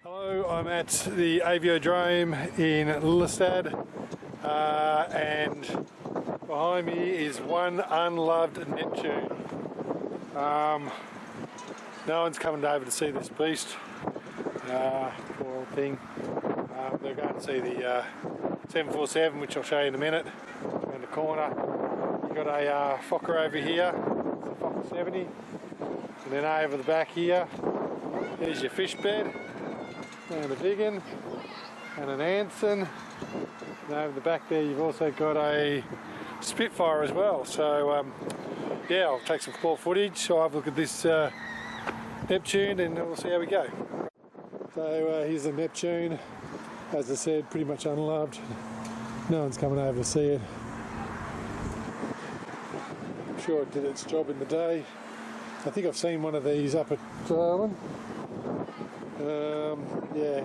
Hello, I'm at the Aviodrome in Lelystad, and behind me is one unloved Neptune. No one's coming over to see this beast, poor thing. They're going to see the 747, which I'll show you in a minute. In the corner, you've got a Fokker over here, it's a Fokker 70, and then over the back here, there's your fish bed. And a Viggen and an Anson, and over the back there you've also got a Spitfire as well. So yeah, I'll take some claw footage, I'll have a look at this Neptune and we'll see how we go. So here's the Neptune, as I said, pretty much unloved. No one's coming over to see it. I'm sure it did its job in the day. I think I've seen one of these up at Darwin. Yeah,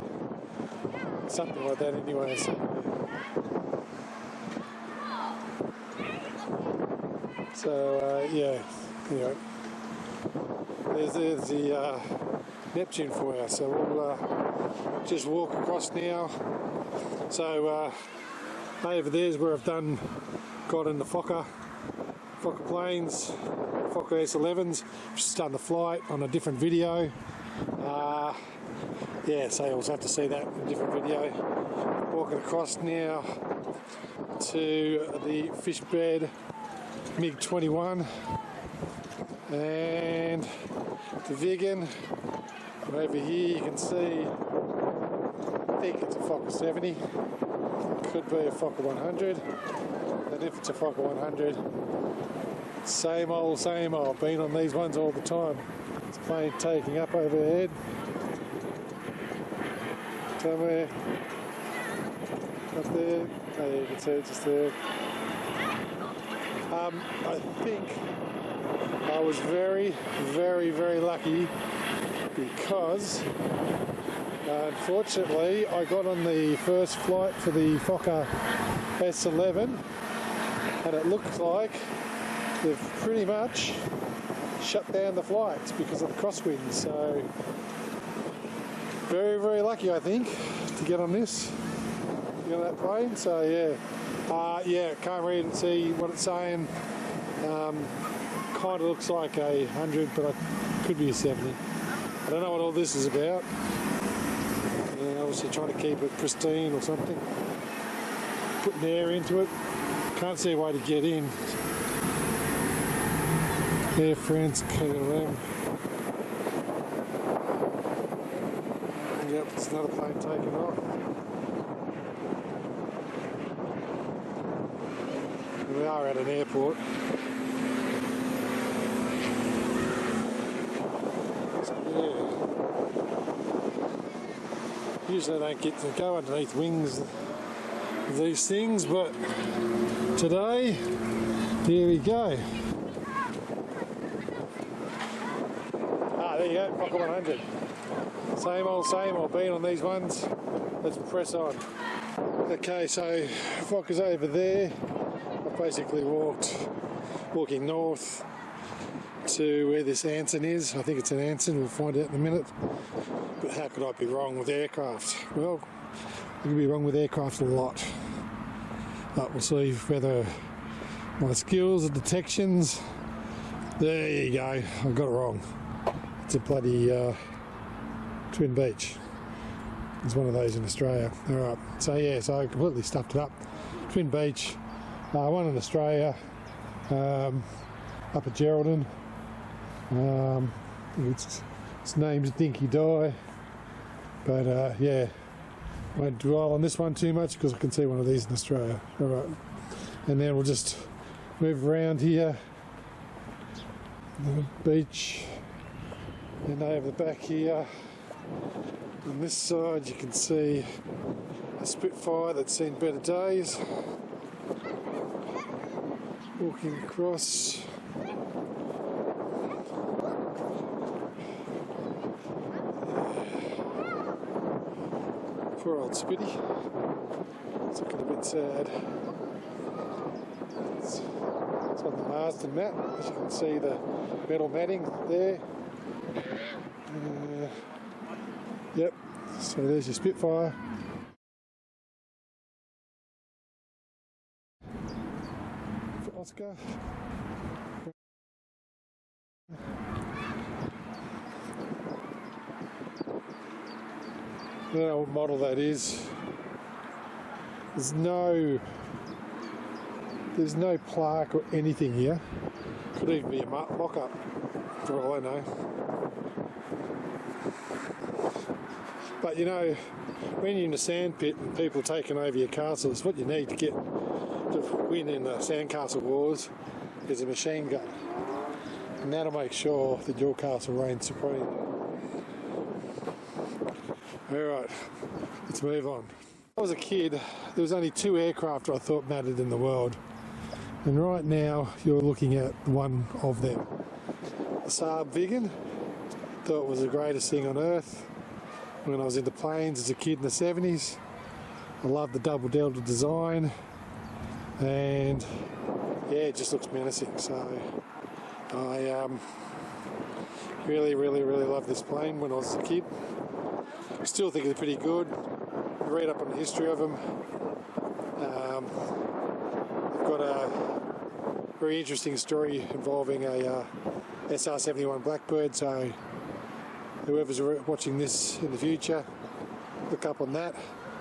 something like that anyway. So yeah, anyway, there's the Neptune for you. So we'll just walk across now. So over there's where I've got in the Fokker planes, Fokker S11s. Just done the flight on a different video. Yeah, so you'll have to see that in a different video. Walking across now to the fish bed MiG-21 and the Viggen. And over here you can see, I think it's a Fokker 70, could be a Fokker 100, and if it's a Fokker 100, same old, been on these ones all the time. It's a plane taking up overhead. Somewhere up there, oh, you can see it just there. I think I was very lucky because unfortunately I got on the first flight for the Fokker S11 and it looks like they've pretty much shut down the flights because of the crosswinds. So very lucky, I think, to get on this, get on that plane. So yeah, can't read and see what it's saying. Kind of looks like a 100, but it could be a 70. I don't know what all this is about. Obviously trying to keep it pristine or something. Putting air into it. Can't see a way to get in. Air France, KLM. Yep, it's another plane taking off. We are at an airport. So, yeah. Usually I don't get to go underneath wings of these things, but today, here we go. There you go, Fokker 100. Same old, been on these ones. Let's press on. Okay, so Fokker's over there. I've basically walking north to where this Anson is. I think it's an Anson, we'll find out in a minute. But how could I be wrong with aircraft? Well, I can be wrong with aircraft a lot. But we'll see whether my skills and detections. There you go, I got it wrong. It's a bloody Twin Beach. There's one of those in Australia. Alright, so yeah, so I completely stuffed it up. Twin Beach, one in Australia, up at Geraldton. Its name's Dinky Die. But yeah, I won't dwell on this one too much because I can see one of these in Australia. Alright, and then we'll just move around here. The beach. And over the back here, on this side you can see a Spitfire that's seen better days. Walking across. Poor old Spitty. It's looking a bit sad. It's on the Marsden mat, as you can see the metal matting there. Yep, So there's your Spitfire. For Oscar. I don't know what model that is. There's no plaque or anything here. Could even be a mock-up, for all I know. But you know, when you're in a sand pit and people are taking over your castles, what you need to get to win in the sandcastle wars is a machine gun. And that'll make sure that your castle reigns supreme. Alright, let's move on. When I was a kid, there was only 2 aircraft I thought mattered in the world. And right now, you're looking at one of them. The Saab Viggen. Thought it was the greatest thing on earth. When I was into planes as a kid in the 70s. I loved the double delta design. And yeah, it just looks menacing. So I really love this plane when I was a kid. I still think it's pretty good. I read up on the history of them. They've got a very interesting story involving a SR-71 Blackbird, so whoever's watching this in the future, look up on that.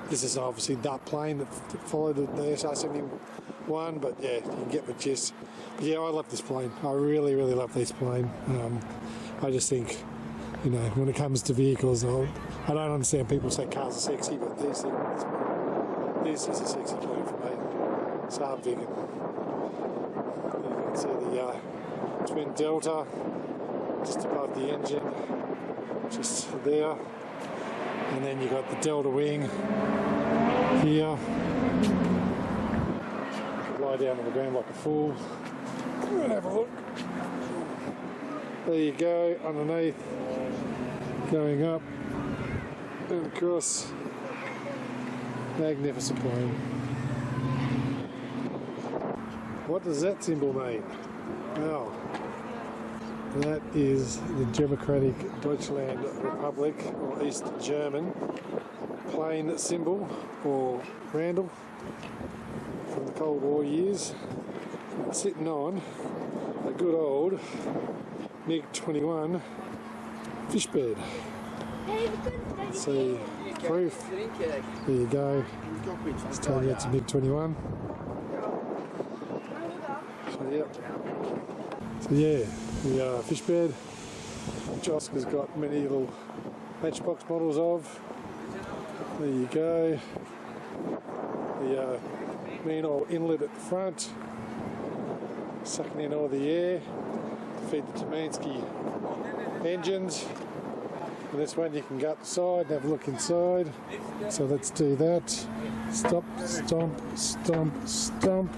This is obviously that plane that followed the SR-71, but yeah, you can get the gist. But yeah, I love this plane. I really love this plane. I just think, you know, when it comes to vehicles, I don't understand people say cars are sexy, but this is a sexy plane for me. Saab Viggen. You can see the twin delta just above the engine, just there. And then you got the delta wing here. Lie down on the ground like a fool. Come and have a look. There you go, underneath, going up and across. Magnificent plane. What does that symbol mean? Well, that is the Democratic Deutschland Republic, or East German plane symbol, or Randall, from the Cold War years. It's sitting on a good old MiG-21 fish bed. See proof. There you go. It's telling you it's a MiG-21. So yeah, the fish bed, which Oscar's got many little matchbox models of. There you go. The mean old inlet at the front, sucking in all the air to feed the Tomansky engines. And this one you can go up the side and have a look inside. So let's do that. Stop, stomp, stomp, stomp.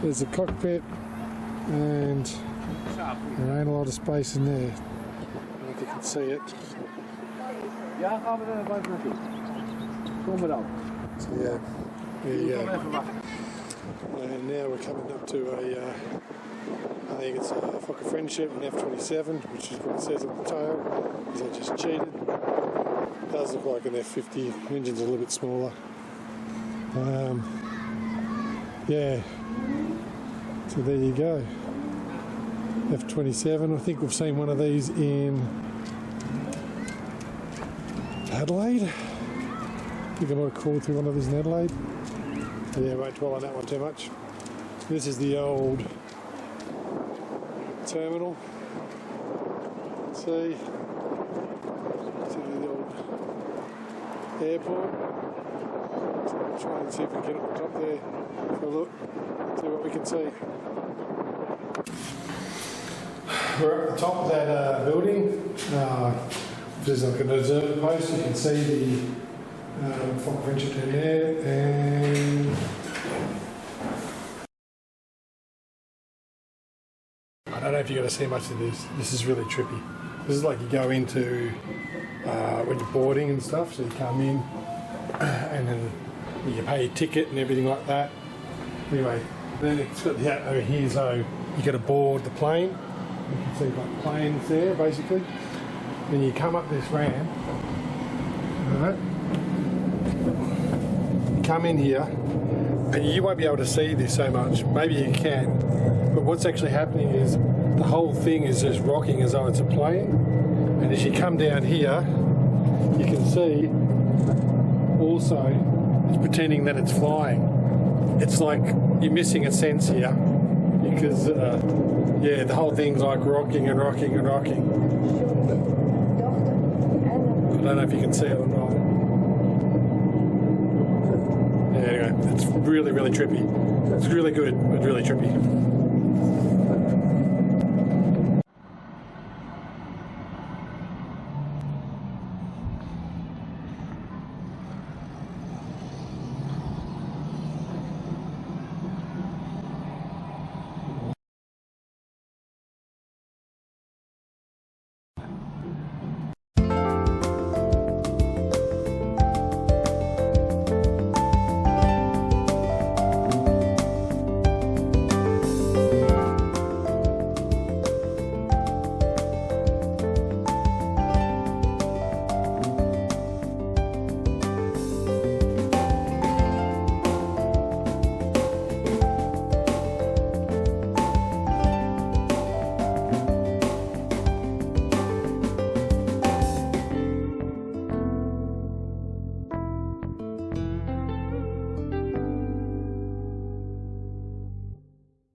There's the cockpit, and there ain't a lot of space in there. I don't know if you can see it. So yeah, there you go. And now we're coming up to I think it's a Fokker Friendship, an F-27, which is what it says on the tail, because I just cheated. It does look like an F-50, the engine's a little bit smaller. Yeah, so there you go. F-27, I think we've seen one of these in Adelaide. I think I might have crawled through one of these in Adelaide. But yeah, I won't dwell on that one too much. This is the old terminal. See the old airport. So we'll try and see if we can get up the top there for a look, see what we can see. We're at the top of that building. There's like an observer post. You can see the Fokker Friendship down there, and I don't know if you're going to see much of this. This is really trippy. This is like you go into when you're boarding and stuff. So you come in and then you pay your ticket and everything like that. Anyway, then it's got that over here, so you got to board the plane. You can see like planes there, basically. Then you come up this ramp, Right. Come in here, and you won't be able to see this so much. Maybe you can, but what's actually happening is the whole thing is just rocking as though it's a plane. And as you come down here, you can see also it's pretending that it's flying. It's like you're missing a sense here because, yeah, the whole thing's like rocking and rocking and rocking. I don't know if you can see it or not. Yeah, anyway, it's really, really trippy. It's really good, but really trippy.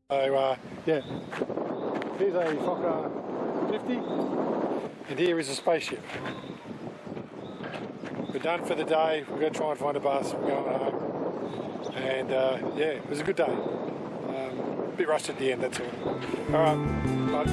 So, yeah, here's a Fokker 50, and here is a spaceship. We're done for the day. We're going to try and find a bus. We're going home. And, yeah, it was a good day. A bit rushed at the end, that's all. All right, bye.